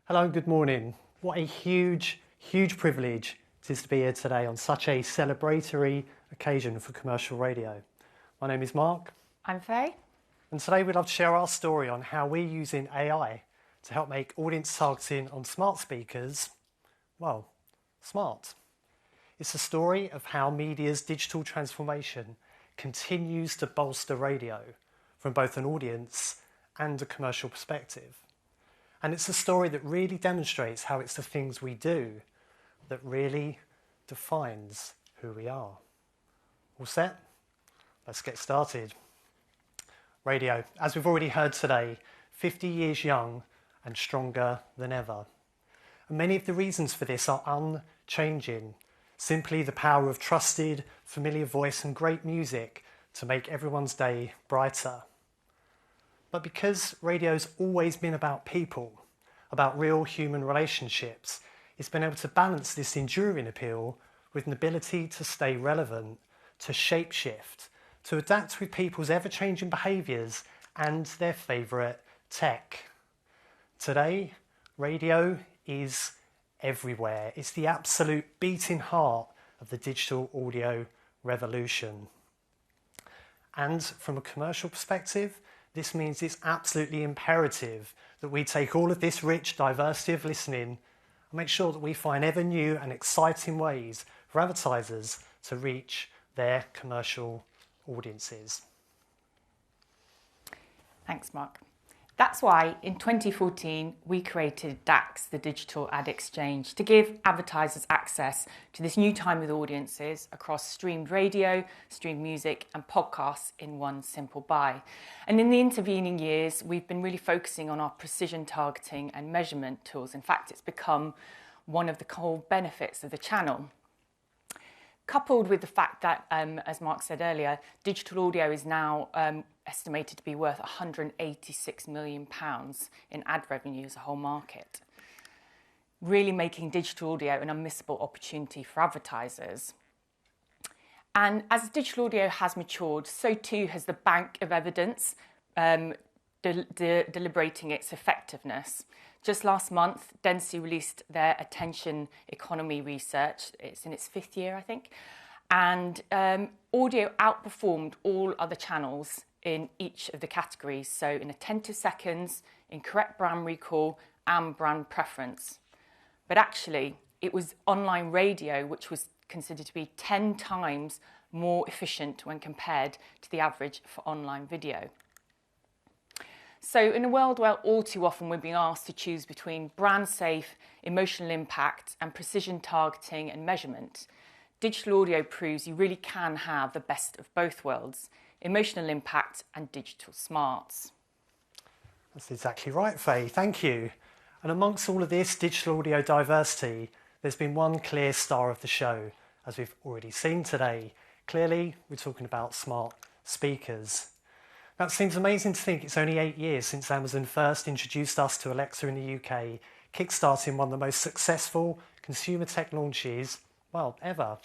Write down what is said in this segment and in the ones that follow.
Hello and good morning. What a huge privilege it is to be here today on such a celebratory occasion for commercial radio. My name is Mark. I'm Faye. And today we'd love to share our story on how we're using AI to help make audience targeting on smart speakers, well, smart. It's a story of how media's digital transformation continues to bolster radio from both an audience and a commercial perspective. And it's a story that really demonstrates how it's the things we do that really defines who we are. All set? Let's get started. Radio, as we've already heard today, 50 years young and stronger than ever. And many of the reasons for this are unchanging. Simply the power of trusted, familiar voice and great music to make everyone's day brighter. But because radio's always been about people, about real human relationships, it's been able to balance this enduring appeal with an ability to stay relevant, to shapeshift, to adapt with people's ever-changing behaviours and their favourite tech. Today, radio is everywhere. It's the absolute beating heart of the digital audio revolution. And from a commercial perspective, this means it's absolutely imperative that we take all of this rich diversity of listening and make sure that we find ever new and exciting ways for advertisers to reach their commercial audiences. Thanks, Mark. That's why in 2014 we created DAX, the Digital Ad Exchange, to give advertisers access to this new time with audiences across streamed radio, streamed music and podcasts in one simple buy. And in the intervening years, we've been really focusing on our precision targeting and measurement tools. In fact, it's become one of the core benefits of the channel. Coupled with the fact that, as Mark said earlier, digital audio is now estimated to be worth £186 million in ad revenue as a whole market, really making digital audio an unmissable opportunity for advertisers. And as digital audio has matured, so too has the bank of evidence deliberating its effectiveness. Just last month, Dentsu released their attention economy research. It's in its 5th year, I think. And audio outperformed all other channels in each of the categories. So in attentive seconds, in correct brand recall, and brand preference. But actually, it was online radio which was considered to be 10 times more efficient when compared to the average for online video. So in a world where all too often we're being asked to choose between brand safe, emotional impact and precision targeting and measurement, digital audio proves you really can have the best of both worlds, emotional impact and digital smarts. That's exactly right, Faye, thank you. And amongst all of this digital audio diversity, there's been one clear star of the show, as we've already seen today. Clearly, we're talking about smart speakers. Now, it seems amazing to think it's only 8 years since Amazon first introduced us to Alexa in the UK, kickstarting one of the most successful consumer tech launches, well, ever.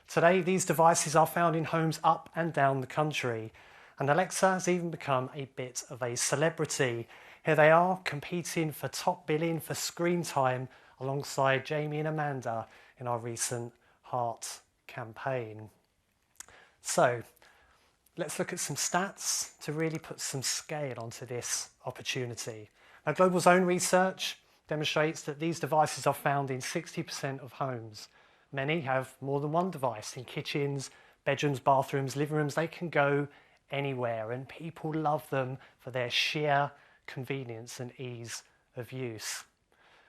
Today, these devices are found in homes up and down the country, and Alexa has even become a bit of a celebrity. Here they are, competing for top billing for screen time alongside Jamie and Amanda in our recent Heart campaign. So, let's look at some stats to really put some scale onto this opportunity. Now, Global's own research demonstrates that these devices are found in 60% of homes. Many have more than one device in kitchens, bedrooms, bathrooms, living rooms. They can go anywhere, and people love them for their sheer convenience and ease of use.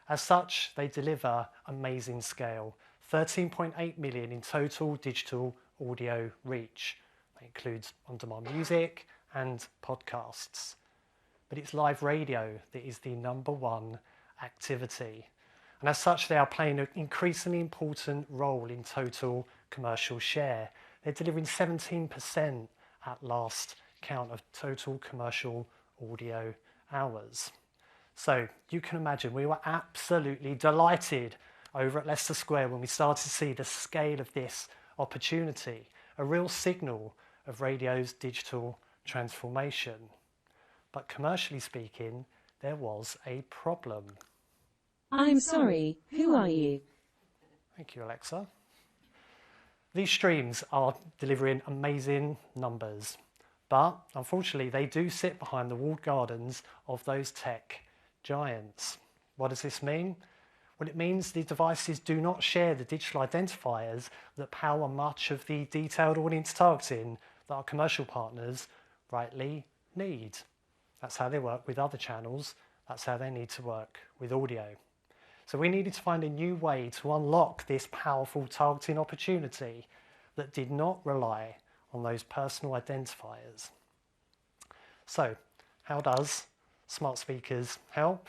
As such, they deliver amazing scale, 13.8 million in total digital audio reach. That includes on-demand music and podcasts. But it's live radio that is the #1 activity. And as such, they are playing an increasingly important role in total commercial share. They're delivering 17% at last count of total commercial audio hours. So you can imagine we were absolutely delighted over at Leicester Square when we started to see the scale of this opportunity, a real signal of radio's digital transformation. But commercially speaking, there was a problem. I'm sorry, who are you? Thank you, Alexa. These streams are delivering amazing numbers, but unfortunately they do sit behind the walled gardens of those tech giants. What does this mean? Well, it means the devices do not share the digital identifiers that power much of the detailed audience targeting that our commercial partners rightly need. That's how they work with other channels. That's how they need to work with audio. So we needed to find a new way to unlock this powerful targeting opportunity that did not rely on those personal identifiers. So how does smart speakers help?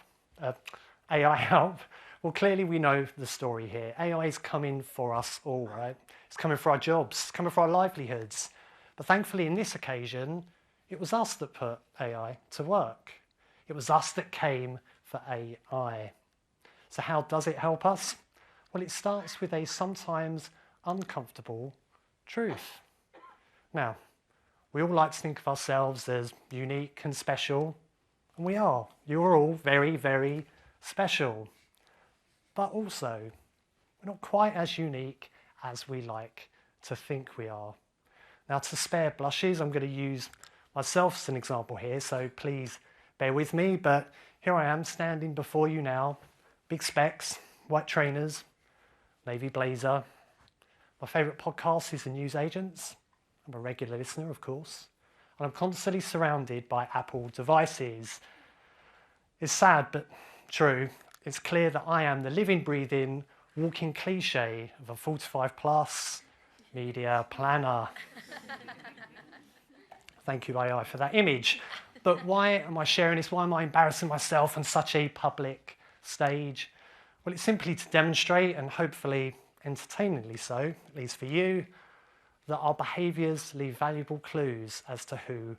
AI help? Well, clearly we know the story here. AI is coming for us all, right? It's coming for our jobs, it's coming for our livelihoods. But thankfully in this occasion, it was us that put AI to work. It was us that came for AI. So how does it help us? Well, it starts with a sometimes uncomfortable truth. Now, we all like to think of ourselves as unique and special, and we are. You're all very, very special. But also, we're not quite as unique as we like to think we are. Now, to spare blushes, I'm going to use myself as an example here, so please bear with me, but here I am standing before you now, big specs, white trainers, navy blazer. My favourite podcast is The News Agents. I'm a regular listener, of course, and I'm constantly surrounded by Apple devices. It's sad, but true. It's clear that I am the living, breathing, walking cliche of a 45 plus media planner. Thank you, AI, for that image. But why am I sharing this? Why am I embarrassing myself on such a public stage? Well, it's simply to demonstrate, and hopefully entertainingly so, at least for you, that our behaviours leave valuable clues as to who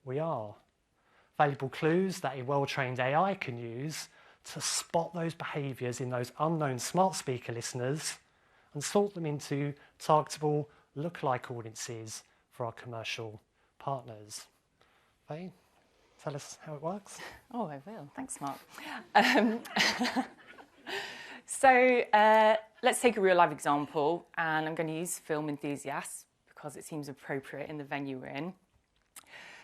we are. Valuable clues that a well-trained AI can use to spot those behaviours in those unknown smart speaker listeners and sort them into targetable lookalike audiences for our commercial partners. Faye, tell us how it works. Oh, I will. Thanks, Mark. So let's take a real life example, and I'm going to use film enthusiasts because it seems appropriate in the venue we're in.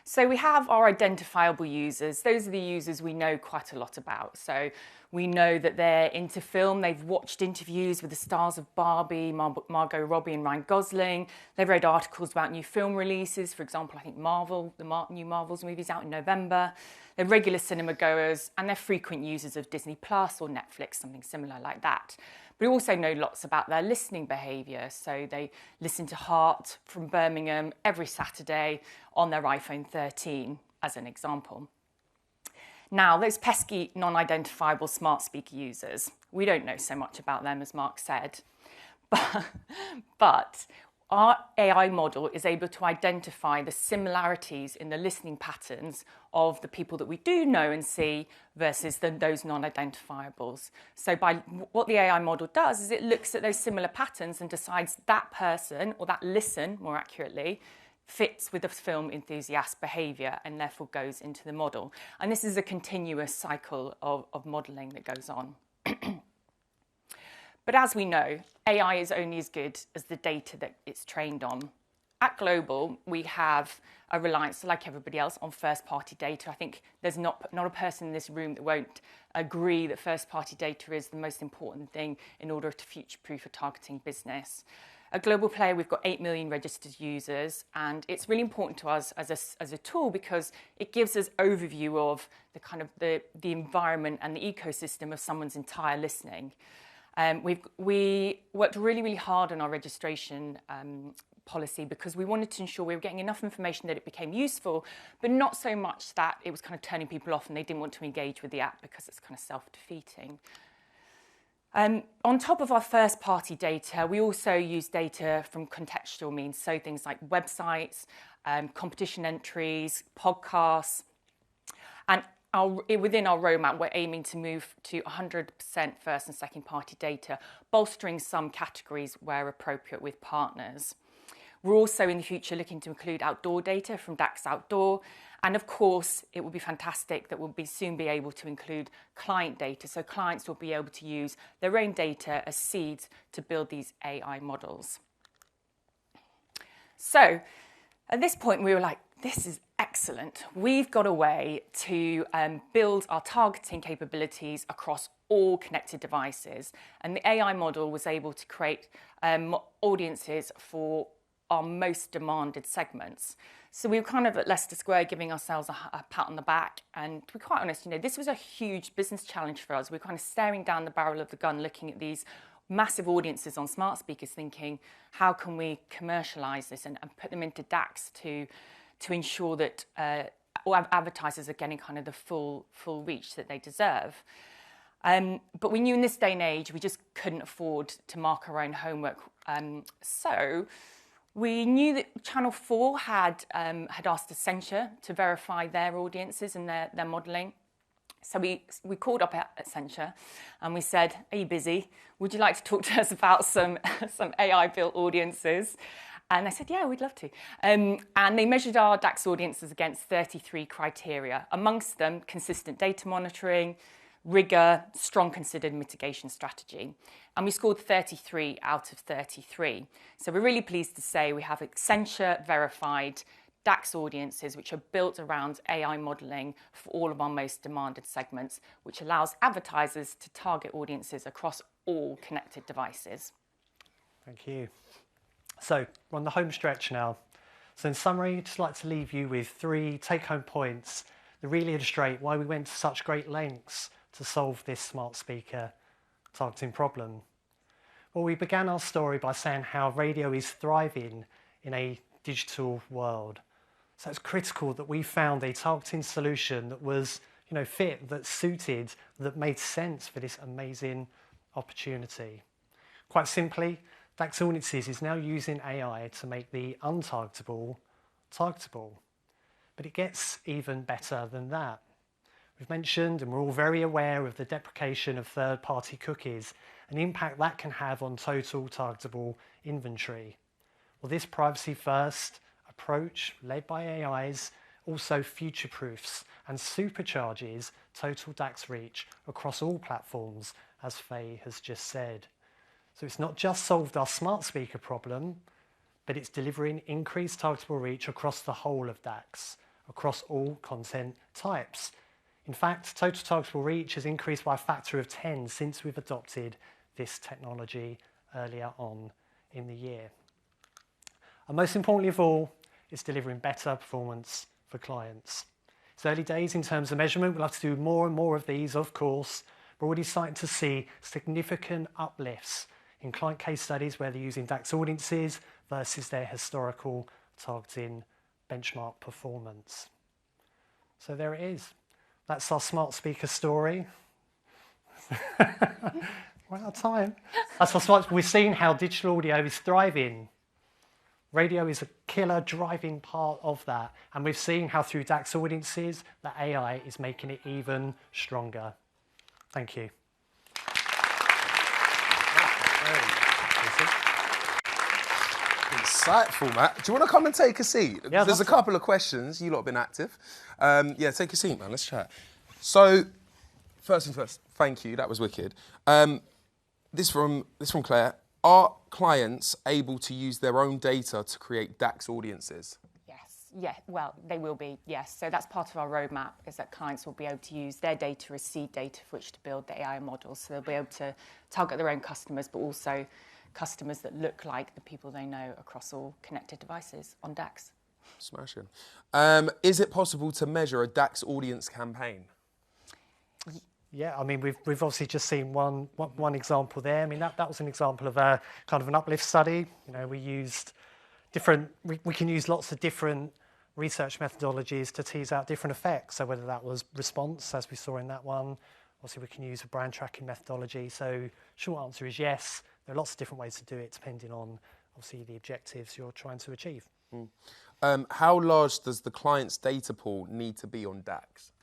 So we have our identifiable users. Those are the users we know quite a lot about. So we know that they're into film. They've watched interviews with the stars of Barbie, Margot Robbie and Ryan Gosling. They've read articles about new film releases. For example, I think Marvel, the new Marvel's movie's out in November. They're regular cinema goers, and they're frequent users of Disney Plus or Netflix, something similar like that. But we also know lots about their listening behaviour. So they listen to Heart from Birmingham every Saturday on their iPhone 13, as an example. Now, those pesky non-identifiable smart speaker users, we don't know so much about them, as Mark said. But our AI model is able to identify the similarities in the listening patterns of the people that we do know and see versus those non-identifiables. So what the AI model does is it looks at those similar patterns and decides that person, or that listen, more accurately, fits with the film enthusiast behaviour and therefore goes into the model. And this is a continuous cycle of modelling that goes on. But as we know, AI is only as good as the data that it's trained on. At Global, we have a reliance, like everybody else, on first-party data. I think there's not a person in this room that won't agree that first-party data is the most important thing in order to future-proof a targeting business. At Global Player, we've got 8 million registered users, and it's really important to us as a tool because it gives us overview of the kind of the environment and the ecosystem of someone's entire listening. We worked really, really hard on our registration policy because we wanted to ensure we were getting enough information that it became useful, but not so much that it was kind of turning people off and they didn't want to engage with the app because it's kind of self-defeating. On top of our first-party data, we also use data from contextual means, so things like websites, competition entries, podcasts, and within our roadmap, we're aiming to move to 100% first and second-party data, bolstering some categories where appropriate with partners. We're also in the future looking to include outdoor data from DAX Outdoor. And of course, it will be fantastic that we'll soon be able to include client data. So clients will be able to use their own data as seeds to build these AI models. So at this point, we were like, this is excellent. We've got a way to build our targeting capabilities across all connected devices. And the AI model was able to create audiences for our most demanded segments. So we were kind of at Leicester Square giving ourselves a pat on the back. And to be quite honest, this was a huge business challenge for us. We were kind of staring down the barrel of the gun, looking at these massive audiences on smart speakers, thinking, how can we commercialise this and put them into DAX to ensure that all advertisers are getting kind of the full reach that they deserve. But we knew in this day and age, we just couldn't afford to mark our own homework. So we knew that Channel 4 had asked Accenture to verify their audiences and their modelling. So we called up Accenture and we said, are you busy? Would you like to talk to us about some AI-built audiences? And they said, yeah, we'd love to. And they measured our DAX audiences against 33 criteria, amongst them consistent data monitoring, rigor, strong considered mitigation strategy. And we scored 33 out of 33. So we're really pleased to say we have Accenture verified DAX audiences which are built around AI modelling for all of our most demanded segments, which allows advertisers to target audiences across all connected devices. Thank you. So we're on the home stretch now. So in summary, I'd just like to leave you with 3 take-home points that really illustrate why we went to such great lengths to solve this smart speaker targeting problem. Well, we began our story by saying how radio is thriving in a digital world. So it's critical that we found a targeting solution that was, fit, that suited, that made sense for this amazing opportunity. Quite simply, DAX Audiences is now using AI to make the untargetable targetable. But it gets even better than that. We've mentioned, and we're all very aware of the deprecation of third-party cookies and the impact that can have on total targetable inventory. Well, this privacy-first approach, led by AIs, also future-proofs and supercharges total DAX reach across all platforms, as Faye has just said. So it's not just solved our smart speaker problem, but it's delivering increased targetable reach across the whole of DAX, across all content types. In fact, total targetable reach has increased by a factor of 10 since we've adopted this technology earlier on in the year. And most importantly of all, it's delivering better performance for clients. It's early days in terms of measurement. We'll have to do more and more of these, of course. We're already starting to see significant uplifts in client case studies where they're using DAX audiences versus their historical targeting benchmark performance. So there it is. That's our smart speaker story. We're out of time. That's our smart. We're seeing how digital audio is thriving. Radio is a killer driving part of that. And we've seen how through DAX audiences, the AI is making it even stronger. Thank you. Insightful, Matt. Do you want to come and take a seat? Yeah, there's a couple of questions. You lot have been active. Yeah, take a seat, man. Let's chat. So, first things first, thank you. That was wicked. This from Claire. Are clients able to use their own data to create DAX audiences? Yes, yeah, well, they will be, yes. So that's part of our roadmap, is that clients will be able to use their data as seed data for which to build the AI models. So they'll be able to target their own customers, but also customers that look like the people they know across all connected devices on DAX. Smashing. Is it possible to measure a DAX audience campaign? Yeah, I mean, we've obviously just seen one example there. I mean, that was an example of a kind of an uplift study. We used we can use lots of different research methodologies to tease out different effects. So whether that was response, as we saw in that one, obviously we can use a brand tracking methodology. So short answer is yes. There are lots of different ways to do it depending on, obviously, the objectives you're trying to achieve. How large does the client's data pool need to be on DAX?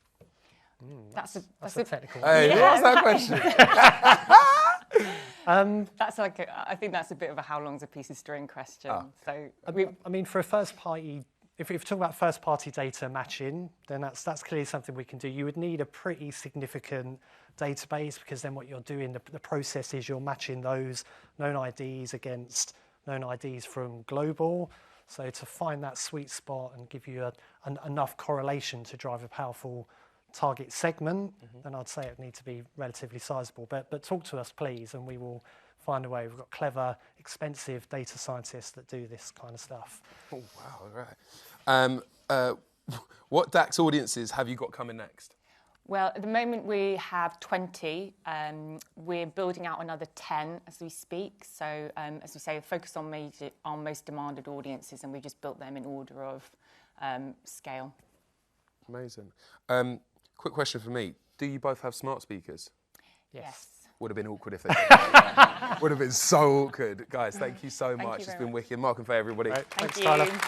That's a technical one. Hey, who asked that question? That's I think that's a bit of a how long's a piece of string question. So I mean, for a first party, if we're talking about first party data matching, then that's clearly something we can do. You would need a pretty significant database, because then what you're doing, the process is you're matching those known IDs against known IDs from global. So to find that sweet spot and give you enough correlation to drive a powerful target segment, then I'd say it would need to be relatively sizable. But talk to us, please, and we will find a way. We've got clever, expensive data scientists that do this kind of stuff. Oh, wow, right. What DAX audiences have you got coming next? Well, at the moment we have 20. We're building out another 10 as we speak. So, as we say, focus on our most demanded audiences, and we just built them in order of scale. Amazing. Quick question for me. Do you both have smart speakers? Yes. Would have been awkward if they didn't. Would have been so awkward. Guys, thank you so much. It's been wicked. Mark and Faye, everybody. Right. Thanks, Thank you. Tyler.